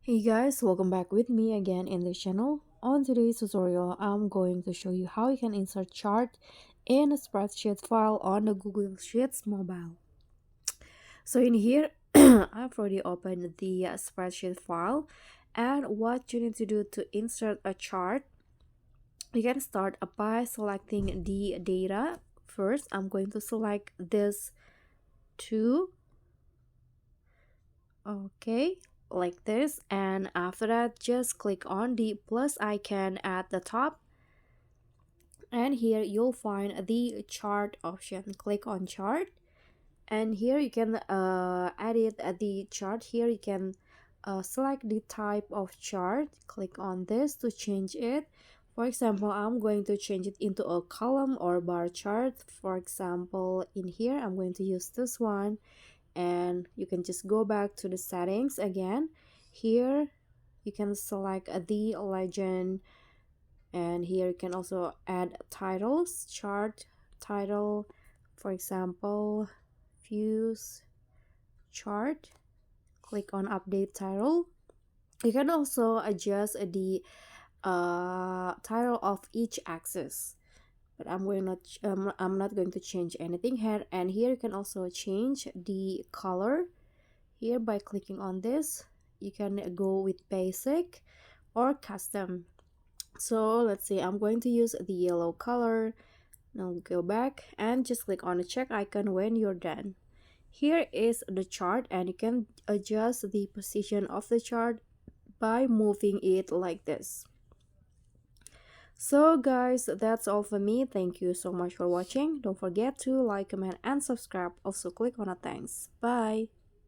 Hey guys, welcome back with me again in the channel. On today's tutorial, I'm going to show you how you can insert chart in a spreadsheet file on the Google Sheets mobile. So in here, I've already opened the spreadsheet file, and what you need to do to insert a chart, you can start by selecting the data. First, I'm going to select this two. Okay, like this, and after that just click on the plus icon at the top, and here you'll find the chart option. Click on chart, and here you can edit the chart. Here you can select the type of chart. Click on this to change it. For example, I'm going to change it into a column or bar chart. For example, in here I'm going to use this one, and you can just go back to the settings again. Here you can select the legend, and here you can also add titles, chart title, for example, views chart. Click on update title. You can also adjust the title of each axis, but I'm not going to change anything here. And here you can also change the color. Here by clicking on this, you can go with basic or custom. So let's say I'm going to use the yellow color. Now go back and just click on the check icon when you're done. Here is the chart, and you can adjust the position of the chart by moving it like this. So guys, that's all for me. Thank you so much for watching. Don't forget to like, comment, and subscribe. Also click on the thanks. Bye.